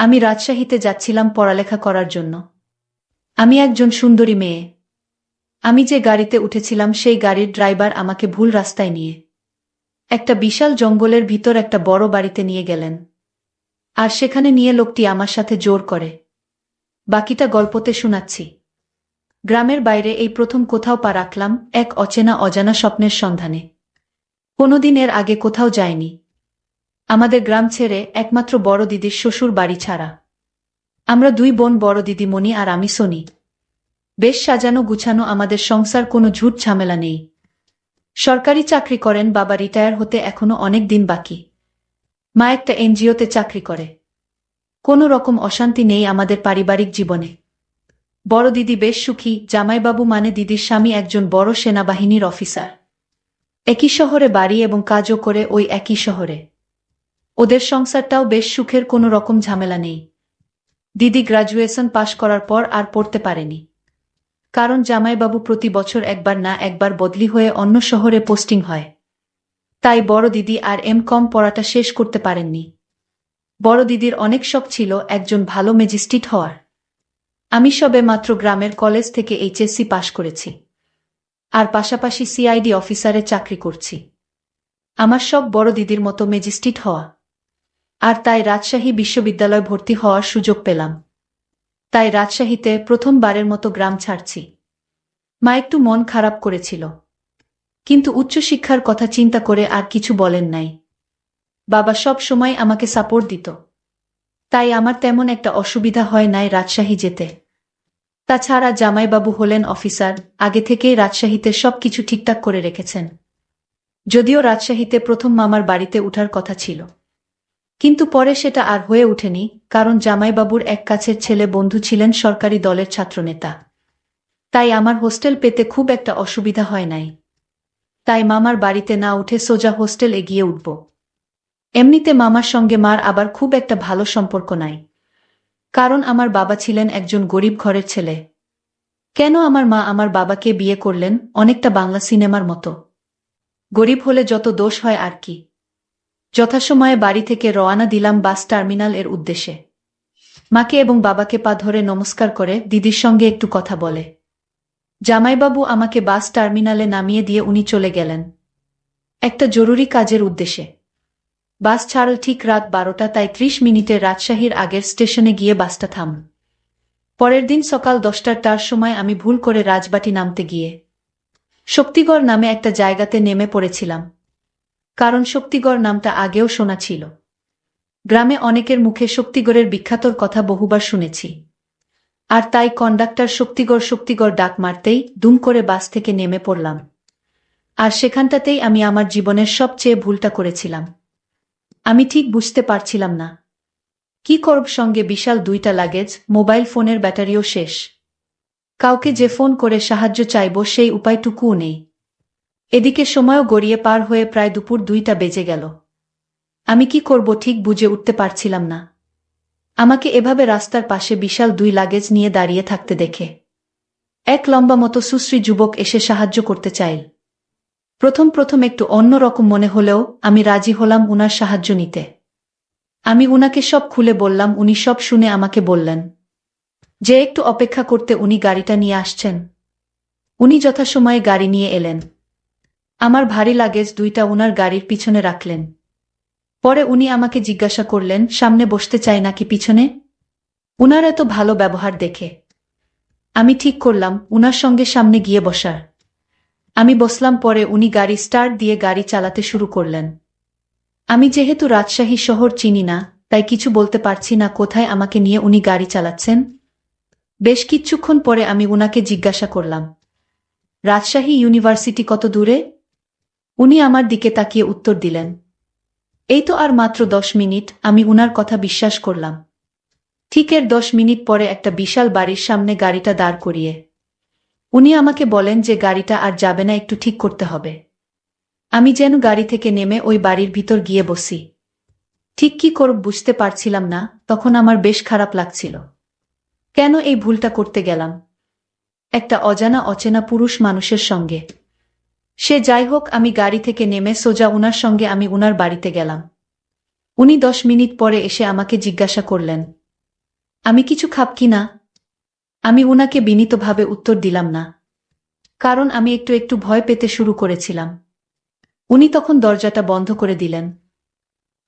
আমি রাজশাহীতে যাচ্ছিলাম পড়ালেখা করার জন্য। আমি একজন সুন্দরী মেয়ে। আমি যে গাড়িতে উঠেছিলাম সেই গাড়ির ড্রাইভার আমাকে ভুল রাস্তায় নিয়ে একটা বিশাল জঙ্গলের ভিতর একটা বড় বাড়িতে নিয়ে গেলেন। আর সেখানে নিয়ে লোকটি আমার সাথে জোর করে। বাকিটা গল্পতে শোনাচ্ছি। গ্রামের বাইরে এই প্রথম কোথাও পা রাখলাম, এক অচেনা অজানা স্বপ্নের সন্ধানে। কোনোদিন এর আগে কোথাও যায়নি। আমাদের গ্রাম ছেড়ে, একমাত্র বড় দিদির শ্বশুর বাড়ি ছাড়া। আমরা দুই বোন, বড় দিদি মণি আর আমি সোনি। বেশ সাজানো গুছানো আমাদের সংসার, কোনো ঝুট ঝামেলা নেই। সরকারি চাকরি করেন বাবা, রিটায়ার হতে এখনো অনেক দিন বাকি। মা একটা এনজিওতে চাকরি করে। কোনো রকম অশান্তি নেই আমাদের পারিবারিক জীবনে। বড় দিদি বেশ সুখী, জামাইবাবু মানে দিদির স্বামী একজন বড় সেনাবাহিনীর অফিসার। একই শহরে বাড়ি এবং কাজও করে ওই একই শহরে। ওদের সংসারটাও বেশ সুখের, কোনো রকম ঝামেলা নেই। দিদি গ্র্যাজুয়েশন পাশ করার পর আর পড়তে পারেনি। কারণ জামাইবাবু প্রতি বছর একবার না একবার বদলি হয়ে অন্য শহরে পোস্টিং হয়। তাই বড় দিদি আর কম পড়াটা শেষ করতে পারেননি। বড় দিদির অনেক শখ ছিল একজন ভালো ম্যাজিস্ট্রেট হওয়ার। আমি সবে মাত্র গ্রামের কলেজ থেকে এইচএসসি পাশ করেছি। আর পাশাপাশি সিআইডি অফিসারে চাকরি করছি। আমার শখ বড় দিদির মতো ম্যাজিস্ট্রেট হওয়া। আর তাই রাজশাহী বিশ্ববিদ্যালয় ভর্তি হওয়ার সুযোগ পেলাম। তাই রাজশাহীতে প্রথমবারের মতো গ্রাম ছাড়ছি। মা একটু মন খারাপ করেছিল, কিন্তু উচ্চশিক্ষার কথা চিন্তা করে আর কিছু বলেন নাই। বাবা সব সময় আমাকে সাপোর্ট দিত। তাই আমার তেমন একটা অসুবিধা হয় নাই রাজশাহী যেতে। তাছাড়া জামাইবাবু হলেন অফিসার, আগে থেকেই রাজশাহীতে সবকিছু ঠিকঠাক করে রেখেছেন। যদিও রাজশাহীতে প্রথম মামার বাড়িতে উঠার কথা ছিল, কিন্তু পরে সেটা আর হয়ে ওঠেনি, কারণ জামাইবাবুর এক কাছের ছেলে বন্ধু ছিলেন সরকারি দলের ছাত্রনেতা। তাই আমার হোস্টেল পেতে খুব একটা অসুবিধা হয় নাই। তাই মামার বাড়িতে না উঠে সোজা হোস্টেল এগিয়ে উঠব। এমনিতে মামার সঙ্গে মার আবার খুব একটা ভালো সম্পর্ক নাই, কারণ আমার বাবা ছিলেন একজন গরিব ঘরের ছেলে। কেন আমার মা আমার বাবাকে বিয়ে করলেন, অনেকটা বাংলা সিনেমার মতো। গরিব হলে যত দোষ হয় আর কি। যথাসময়ে বাড়ি থেকে রওয়ানা দিলাম বাস টার্মিনাল এর উদ্দেশ্যে। মাকে এবং বাবাকে পা ধরে নমস্কার করে দিদির সঙ্গে একটু কথা বলে জামাইবাবু আমাকে বাস টার্মিনালে নামিয়ে দিয়ে উনি চলে গেলেন একটা জরুরি কাজের উদ্দেশ্যে। বাস ছাড়ল ঠিক রাত 12টা, তাই 30 মিনিটে রাজশাহীর আগের স্টেশনে গিয়ে বাসটা থাম। পরের দিন সকাল 10টার সময় আমি ভুল করে রাজবাটি নামতে গিয়ে শক্তিগড় নামে একটা জায়গাতে নেমে পড়েছিলাম। কারণ শক্তিগড় নামটা আগেও শোনা ছিল। গ্রামে অনেকের মুখে শক্তিগড়ের বিখ্যাতর কথা বহুবার শুনেছি। আর তাই কন্ডাক্টর শক্তিগড় শক্তিগড় ডাক মারতেই দুম করে বাস থেকে নেমে পড়লাম। আর সেখানটাতেই আমি আমার জীবনের সবচেয়ে ভুলটা করেছিলাম। আমি ঠিক বুঝতে পারছিলাম না কি করব, সঙ্গে বিশাল 2টা লাগেজ, মোবাইল ফোনের ব্যাটারিও শেষ। কাউকে যে ফোন করে সাহায্য চাইব সেই উপায়টুকুও নেই। এদিকে সময়ও গড়িয়ে পার হয়ে প্রায় দুপুর 2টা বেজে গেল। আমি কি করব ঠিক বুঝে উঠতে পারছিলাম না। আমাকে এভাবে রাস্তার পাশে বিশাল 2 লাগেজ নিয়ে দাঁড়িয়ে থাকতে দেখে এক লম্বা মতো সুশ্রী যুবক এসে সাহায্য করতে চাইল। প্রথম একটু অন্যরকম মনে হলেও আমি রাজি হলাম উনার সাহায্য নিতে। আমি উনাকে সব খুলে বললাম। উনি সব শুনে আমাকে বললেন যে একটু অপেক্ষা করতে, উনি গাড়িটা নিয়ে আসছেন। উনি যথাসময়ে গাড়ি নিয়ে এলেন। আমার ভারী লাগেজ 2টা উনার গাড়ির পিছনে রাখলেন। পরে উনি আমাকে জিজ্ঞাসা করলেন সামনে বসতে চাই নাকি পিছনে। উনার এত ভালো ব্যবহার দেখে আমি ঠিক করলাম উনার সঙ্গে সামনে গিয়ে বসার। আমি বসলাম। পরে উনি গাড়ি স্টার্ট দিয়ে গাড়ি চালাতে শুরু করলেন। আমি যেহেতু রাজশাহী শহর চিনি না, তাই কিছু বলতে পারছি না কোথায় আমাকে নিয়ে উনি গাড়ি চালাচ্ছেন। বেশ কিছুক্ষণ পরে আমি উনাকে জিজ্ঞাসা করলাম, রাজশাহী ইউনিভার্সিটি কত দূরে? উনি আমার দিকে তাকিয়ে উত্তর দিলেন, এই তো আর মাত্র 10 মিনিট। আমি উনার কথা বিশ্বাস করলাম। ঠিক এর 10 মিনিট পরে একটা বিশাল বাড়ির সামনে গাড়িটা দাঁড় করিয়ে উনি আমাকে বলেন যে গাড়িটা আর যাবে না, একটু ঠিক করতে হবে। আমি যেন গাড়ি থেকে নেমে ওই বাড়ির ভিতর গিয়ে বসি। ঠিক কি করব বুঝতে পারছিলাম না। তখন আমার বেশ খারাপ লাগছিল। কেন এই ভুলটা করতে গেলাম একটা অজানা অচেনা পুরুষ মানুষের সঙ্গে। সে যাই হোক, আমি গাড়ি থেকে নেমে সোজা উনার সঙ্গে আমি উনার বাড়িতে গেলাম। উনি 10 মিনিট পরে এসে আমাকে জিজ্ঞাসা করলেন, আমি কিছু খাব কি না? আমি উনাকে বিনীতভাবে উত্তর দিলাম না, কারণ আমি একটু একটু ভয় পেতে শুরু করেছিলাম। উনি তখন দরজাটা বন্ধ করে দিলেন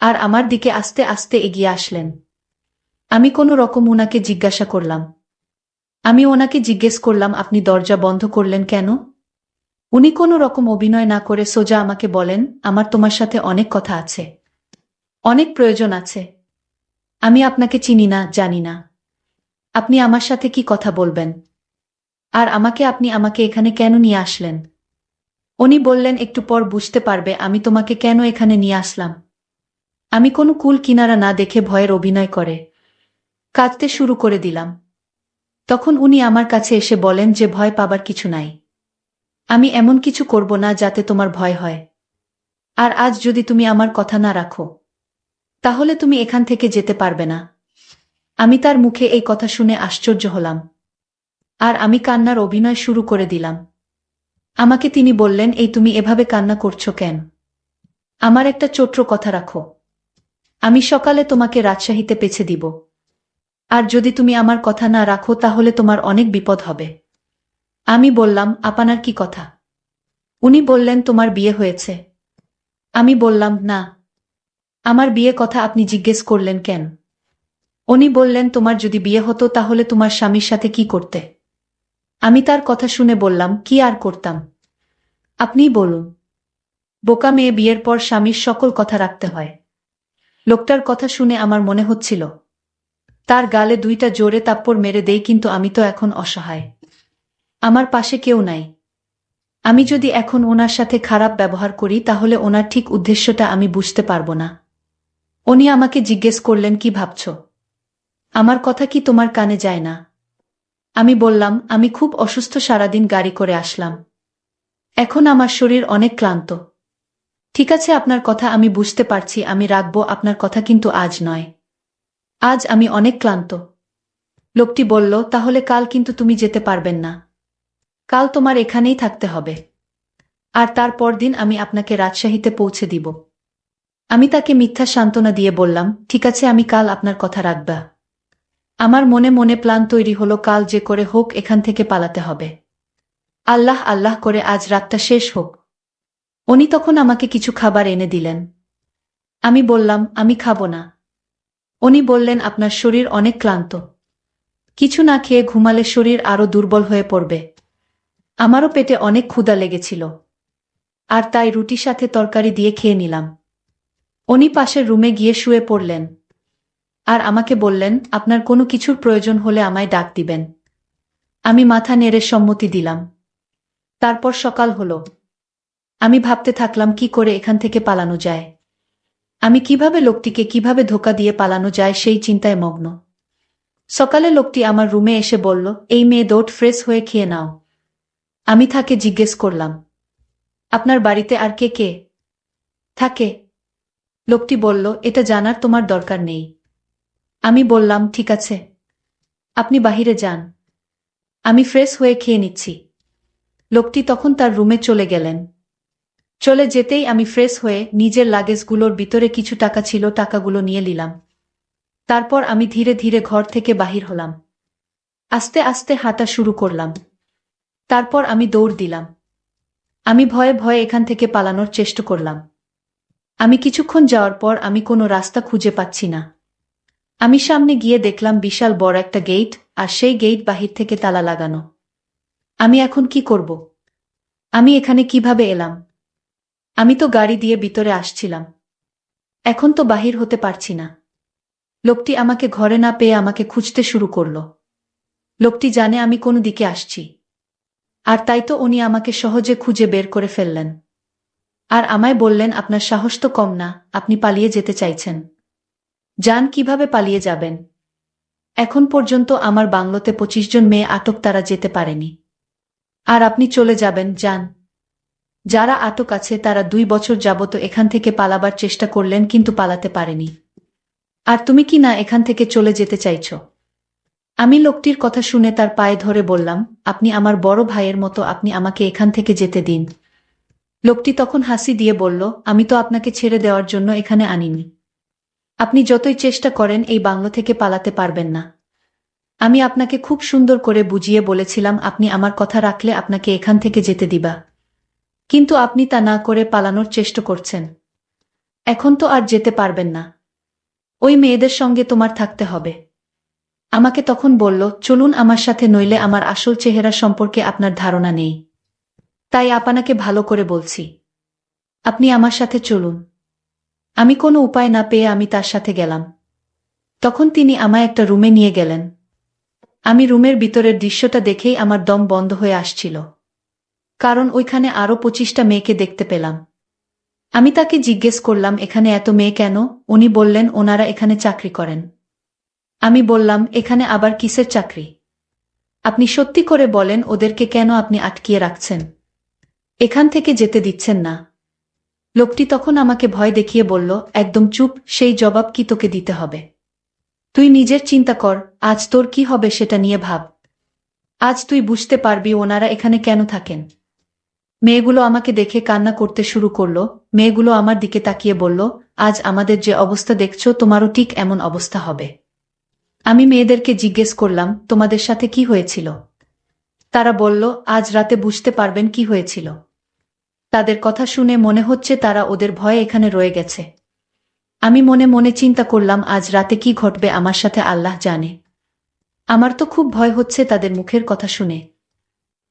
আর আমার দিকে আস্তে আস্তে এগিয়ে আসলেন। আমি কোনো রকম উনাকে জিজ্ঞাসা করলাম। আমি ওনাকে জিজ্ঞেস করলাম, আপনি দরজা বন্ধ করলেন কেন? উনি কোনো রকম অভিনয় না করে সোজা আমাকে বলেন, আমার তোমার সাথে অনেক কথা আছে, অনেক প্রয়োজন আছে। আমি আপনাকে চিনি না, জানি না। আপনি আমার সাথে কি কথা বলবেন? আর আপনি আমাকে এখানে কেন নিয়ে আসলেন? উনি বললেন, একটু পর বুঝতে পারবে আমি তোমাকে কেন এখানে নিয়ে আসলাম। আমি কোনো কুল কিনারা না দেখে ভয়ের অভিনয় করে কাঁদতে শুরু করে দিলাম। তখন উনি আমার কাছে এসে বলেন যে ভয় পাবার কিছু নাই। আমি এমন কিছু করব না যাতে তোমার ভয় হয়। আর আজ যদি তুমি আমার কথা না রাখো, তাহলে তুমি এখান থেকে যেতে পারবে না। আমি তার মুখে এই কথা শুনে আশ্চর্য হলাম। আর আমি কান্নার অভিনয় শুরু করে দিলাম। আমাকে তিনি বললেন, এই তুমি এভাবে কান্না করছো কেন? আমার একটা ছোট্ট কথা রাখো। আমি সকালে তোমাকে রাজশাহীতে পেছে দিব। আর যদি তুমি আমার কথা না রাখো তাহলে তোমার অনেক বিপদ হবে। আমি বললাম, আপনার কি কথা? উনি বললেন, তোমার বিয়ে হয়েছে। আমি বললাম, না। আমার বিয়ে কথা আপনি জিজ্ঞেস করলেন কেন? উনি বললেন, তোমার যদি বিয়ে হতো তাহলে তোমার স্বামীর সাথে কি করতে? আমি তার কথা শুনে বললাম, কি আর করতাম? আপনিই বলুন। বোকা মেয়ে, বিয়ের পর স্বামীর সকল কথা রাখতে হয়। লোকটার কথা শুনে আমার মনে হচ্ছিল তার গালে দুইটা জোরে থাপ্পড় মেরে দেই, কিন্তু আমি তো এখন অসহায়। আমার পাশে কেউ নাই। আমি যদি এখন ওনার সাথে খারাপ ব্যবহার করি তাহলে ওনার ঠিক উদ্দেশ্যটা আমি বুঝতে পারবো না। উনি আমাকে জিজ্ঞেস করলেন, কি ভাবছ? আমার কথা কি তোমার কানে যায় না? আমি বললাম, আমি খুব অসুস্থ, সারাদিন গাড়ি করে আসলাম। এখন আমার শরীর অনেক ক্লান্ত। ঠিক আছে, আপনার কথা আমি বুঝতে পারছি, আমি রাখবো আপনার কথা, কিন্তু আজ নয়। আজ আমি অনেক ক্লান্ত। লোকটি বলল, তাহলে কাল কিন্তু তুমি যেতে পারবেন না। কাল তোমার এখানেই থাকতে হবে। আর তারপর দিন আমি আপনাকে রাজশাহীতে পৌঁছে দিব। আমি তাকে মিথ্যা সান্ত্বনা দিয়ে বললাম, ঠিক আছে, আমি কাল আপনার কথা রাখবা। আমার মনে মনে প্ল্যান তৈরি হলো, কাল যে করে হোক এখান থেকে পালাতে হবে। আল্লাহ আল্লাহ করে আজ রাতটা শেষ হোক। উনি তখন আমাকে কিছু খাবার এনে দিলেন। আমি বললাম, আমি খাবো না। উনি বললেন, আপনার শরীর অনেক ক্লান্ত, কিছু না খেয়ে ঘুমালে শরীর আরো দুর্বল হয়ে পড়বে। আমারও পেটে অনেক ক্ষুধা লেগেছিল, আর তাই রুটির সাথে তরকারি দিয়ে খেয়ে নিলাম। উনি পাশের রুমে গিয়ে শুয়ে পড়লেন আর আমাকে বললেন, আপনার কোনো কিছুর প্রয়োজন হলে আমায় ডাক দিবেন। আমি মাথা নেড়ে সম্মতি দিলাম। তারপর সকাল হলো। আমি ভাবতে থাকলাম কি করে এখান থেকে পালানো যায়। আমি কিভাবে ধোঁকা দিয়ে পালানো যায় সেই চিন্তায় মগ্ন। সকালে লোকটি আমার রুমে এসে বলল, এই মেয়ে, দৌড় ফ্রেশ হয়ে খেয়ে নাও। আমি তাকে জিজ্ঞেস করলাম, আপনার বাড়িতে আর কে কে থাকে? লোকটি বলল, এটা জানার তোমার দরকার নেই। আমি বললাম, ঠিক আছে, আপনি বাহিরে যান, আমি ফ্রেশ হয়ে খেয়ে নিচ্ছি। লোকটি তখন তার রুমে চলে গেলেন। চলে যেতেই আমি ফ্রেশ হয়ে নিজের লাগেজগুলোর ভিতরে কিছু টাকা ছিল, টাকাগুলো নিয়ে নিলাম। তারপর আমি ধীরে ধীরে ঘর থেকে বাহির হলাম। আস্তে আস্তে হাঁটা শুরু করলাম। তারপর আমি দৌড় দিলাম। আমি ভয়ে ভয়ে এখান থেকে পালানোর চেষ্টা করলাম। আমি কিছুক্ষণ যাওয়ার পর আমি কোনো রাস্তা খুঁজে পাচ্ছি না। আমি সামনে গিয়ে দেখলাম বিশাল বড় একটা গেট, আর সেই গেট বাহির থেকে তালা লাগানো। আমি এখন কি করব? আমি এখানে কিভাবে এলাম? আমি তো গাড়ি দিয়ে ভিতরে আসছিলাম, এখন তো বাহির হতে পারছি না। লোকটি আমাকে ঘরে না পেয়ে আমাকে খুঁজতে শুরু করল। লোকটি জানে আমি কোন দিকে আসছি, আর তাই তো উনি আমাকে সহজে খুঁজে বের করে ফেললেন। আর আমায় বললেন, আপনার সাহস তো কম না, আপনি পালিয়ে যেতে চাইছেন। যান, কিভাবে পালিয়ে যাবেন? এখন পর্যন্ত আমার বাংলোতে 25 জন মেয়ে আটক, তারা যেতে পারেনি। আর আপনি চলে যাবেন? যান। যারা আটক আছে তারা 2 বছর যাবত এখান থেকে পালাবার চেষ্টা করলেন, কিন্তু পালাতে পারেনি। আর তুমি কি না এখান থেকে চলে যেতে চাইছ? আমি লোকটির কথা শুনে তার পায়ে ধরে বললাম, আপনি আমার বড় ভাইয়ের মতো, আপনি আমাকে এখান থেকে যেতে দিন। লোকটি তখন হাসি দিয়ে বলল, আমি তো আপনাকে ছেড়ে দেওয়ার জন্য এখানে আনিনি। আপনি যতই চেষ্টা করেন এই বাংলো থেকে পালাতে পারবেন না। আমি আপনাকে খুব সুন্দর করে বুঝিয়ে বলেছিলাম আপনি আমার কথা রাখলে আপনাকে এখান থেকে যেতে দিবা, কিন্তু আপনি তা না করে পালানোর চেষ্টা করছেন। এখন তো আর যেতে পারবেন না, ওই মেয়েদের সঙ্গে তোমার থাকতে হবে। আমাকে তখন বলল, চলুন আমার সাথে, নইলে আমার আসল চেহারা সম্পর্কে আপনার ধারণা নেই। তাই আপনাকে ভালো করে বলছি, আপনি আমার সাথে চলুন। আমি কোনো উপায় না পেয়ে আমি তার সাথে গেলাম। তখন তিনি আমায় একটা রুমে নিয়ে গেলেন। আমি রুমের ভিতরের দৃশ্যটা দেখেই আমার দম বন্ধ হয়ে আসছিল, কারণ ওইখানে আরও 25টা মেয়েকে দেখতে পেলাম। আমি তাকে জিজ্ঞেস করলাম, এখানে এত মেয়ে কেন? উনি বললেন, ওনারা এখানে চাকরি করেন। আমি বললাম, এখানে আবার কিসের চাকরি? আপনি সত্যি করে বলেন, ওদেরকে কেন আপনি আটকিয়ে রাখছেন, এখান থেকে যেতে দিচ্ছেন না? লোকটি তখন আমাকে ভয় দেখিয়ে বলল, একদম চুপ, সেই জবাব কি তোকে দিতে হবে? তুই নিজের চিন্তা কর, আজ তোর কি হবে সেটা নিয়ে ভাব। আজ তুই বুঝতে পারবি ওনারা এখানে কেন থাকেন। মেয়েগুলো আমাকে দেখে কান্না করতে শুরু করলো। মেয়েগুলো আমার দিকে তাকিয়ে বলল, আজ আমাদের যে অবস্থা দেখছো, তোমারও ঠিক এমন অবস্থা হবে। আমি মেয়েদেরকে জিজ্ঞেস করলাম, তোমাদের সাথে কি হয়েছিল? তারা বলল, আজ রাতে বুঝতে পারবেন কি হয়েছিল। তাদের কথা শুনে মনে হচ্ছে তারা ওদের ভয়ে এখানে রয়ে গেছে। আমি মনে মনে চিন্তা করলাম, আজ রাতে কি ঘটবে আমার সাথে আল্লাহ জানে। আমার তো খুব ভয় হচ্ছে তাদের মুখের কথা শুনে।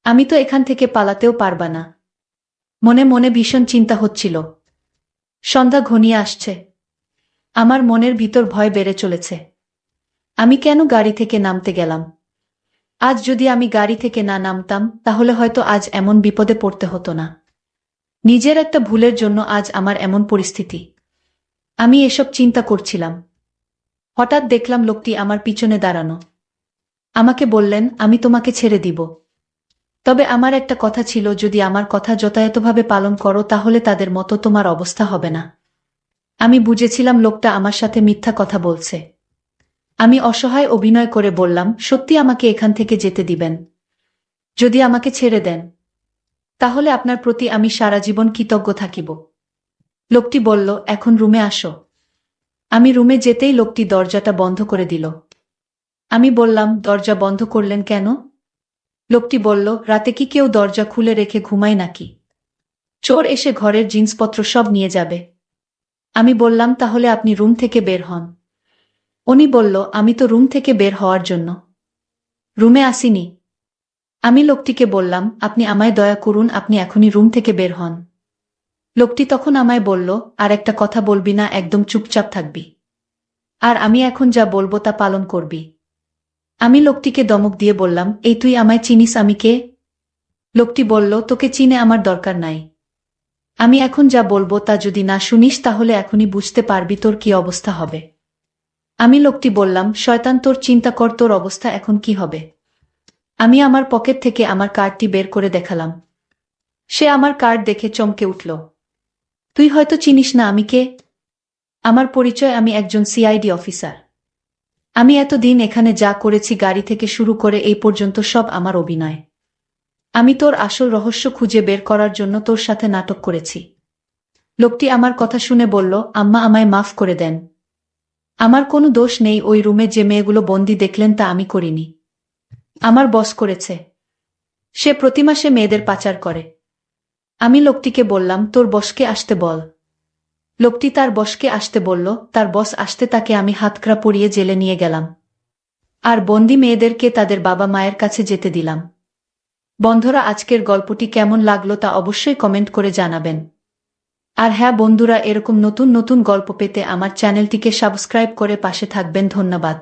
আমি তো এখান থেকে পালাতেও পারবা না। মনে মনে ভীষণ চিন্তা হচ্ছিল। সন্ধ্যা ঘনিয়ে আসছে। আমার মনের ভিতর ভয় বেড়ে চলেছে। আমি কেন গাড়ি থেকে নামতে গেলাম? আজ যদি আমি গাড়ি থেকে না নামতাম, তাহলে হয়তো আজ এমন বিপদে পড়তে হতো না। নিজের একটা ভুলের জন্য আজ আমার এমন পরিস্থিতি। আমি এসব চিন্তা করছিলাম। হঠাৎ দেখলাম লোকটি আমার পিছনে দাঁড়ানো। আমাকে বললেন, আমি তোমাকে ছেড়ে দিব। তবে আমার একটা কথা ছিল, যদি আমার কথা যথাযথভাবে পালন করো তাহলে তাদের মতো তোমার অবস্থা হবে না। আমি বুঝেছিলাম লোকটা আমার সাথে মিথ্যা কথা বলছে। আমি অসহায় অভিনয় করে বললাম, সত্যি আমাকে এখান থেকে যেতে দিবেন? যদি আমাকে ছেড়ে দেন, তাহলে আপনার প্রতি আমি সারা জীবন কৃতজ্ঞ থাকিব। লোকটি বলল, এখন রুমে আসো। আমি রুমে যেতেই লোকটি দরজাটা বন্ধ করে দিল। আমি বললাম, দরজা বন্ধ করলেন কেন? লোকটি বলল, রাতে কি কেউ দরজা খুলে রেখে ঘুমায় নাকি? চোর এসে ঘরের জিনিসপত্র সব নিয়ে যাবে। আমি বললাম, তাহলে আপনি রুম থেকে বের হন। উনি বলল, আমি তো রুম থেকে বের হওয়ার জন্য রুমে আসিনি। আমি লোকটিকে বললাম, আপনি আমায় দয়া করুন, আপনি এখনই রুম থেকে বের হন। লোকটি তখন আমায় বলল, আর একটা কথা বলবি না, একদম চুপচাপ থাকবি। আর আমি এখন যা বলবো তা পালন করবি। আমি লোকটিকে ধমক দিয়ে বললাম, এই তুই আমায় চিনিস? আমি কে? লোকটি বলল, তোকে চিনে আমার দরকার নাই। আমি এখন যা বলবো তা যদি না শুনিস তাহলে এখনই বুঝতে পারবি তোর কি অবস্থা হবে। আমি লোকটি বললাম, শয়তান, তোর চিন্তা কর তোর অবস্থা এখন কি হবে। আমি আমার পকেট থেকে আমার কার্ডটি বের করে দেখালাম। সে আমার কার্ড দেখে চমকে উঠল। তুই হয়তো চিনিস না আমি কে। আমার পরিচয়, আমি একজন সিআইডি অফিসার। আমি এতদিন এখানে যা করেছি, গাড়ি থেকে শুরু করে এই পর্যন্ত, সব আমার অভিনয়। আমি তোর আসল রহস্য খুঁজে বের করার জন্য তোর সাথে নাটক করেছি। লোকটি আমার কথা শুনে বলল, আম্মা, আমায় মাফ করে দেন। আমার কোনো দোষ নেই। ওই রুমে যে মেয়েগুলো বন্দি দেখলেন তা আমি করিনি। আমার বস করেছে। সে প্রতি মাসে মেয়েদের পাচার করে। আমি লোকটিকে বললাম, তোর বসকে আসতে বল। লোকটি তার বসকে আসতে বলল। তার বস আসতে তাকে আমি হাতকড়া পরিয়ে জেলে নিয়ে গেলাম। আর বন্দি মেয়েদেরকে তাদের বাবা মায়ের কাছে যেতে দিলাম। বন্ধুরা, আজকের গল্পটি কেমন লাগলো তা অবশ্যই কমেন্ট করে জানাবেন। আর হ্যাঁ বন্ধুরা, এরকম নতুন নতুন গল্প পেতে আমার চ্যানেলটিকে সাবস্ক্রাইব করে পাশে থাকবেন। ধন্যবাদ।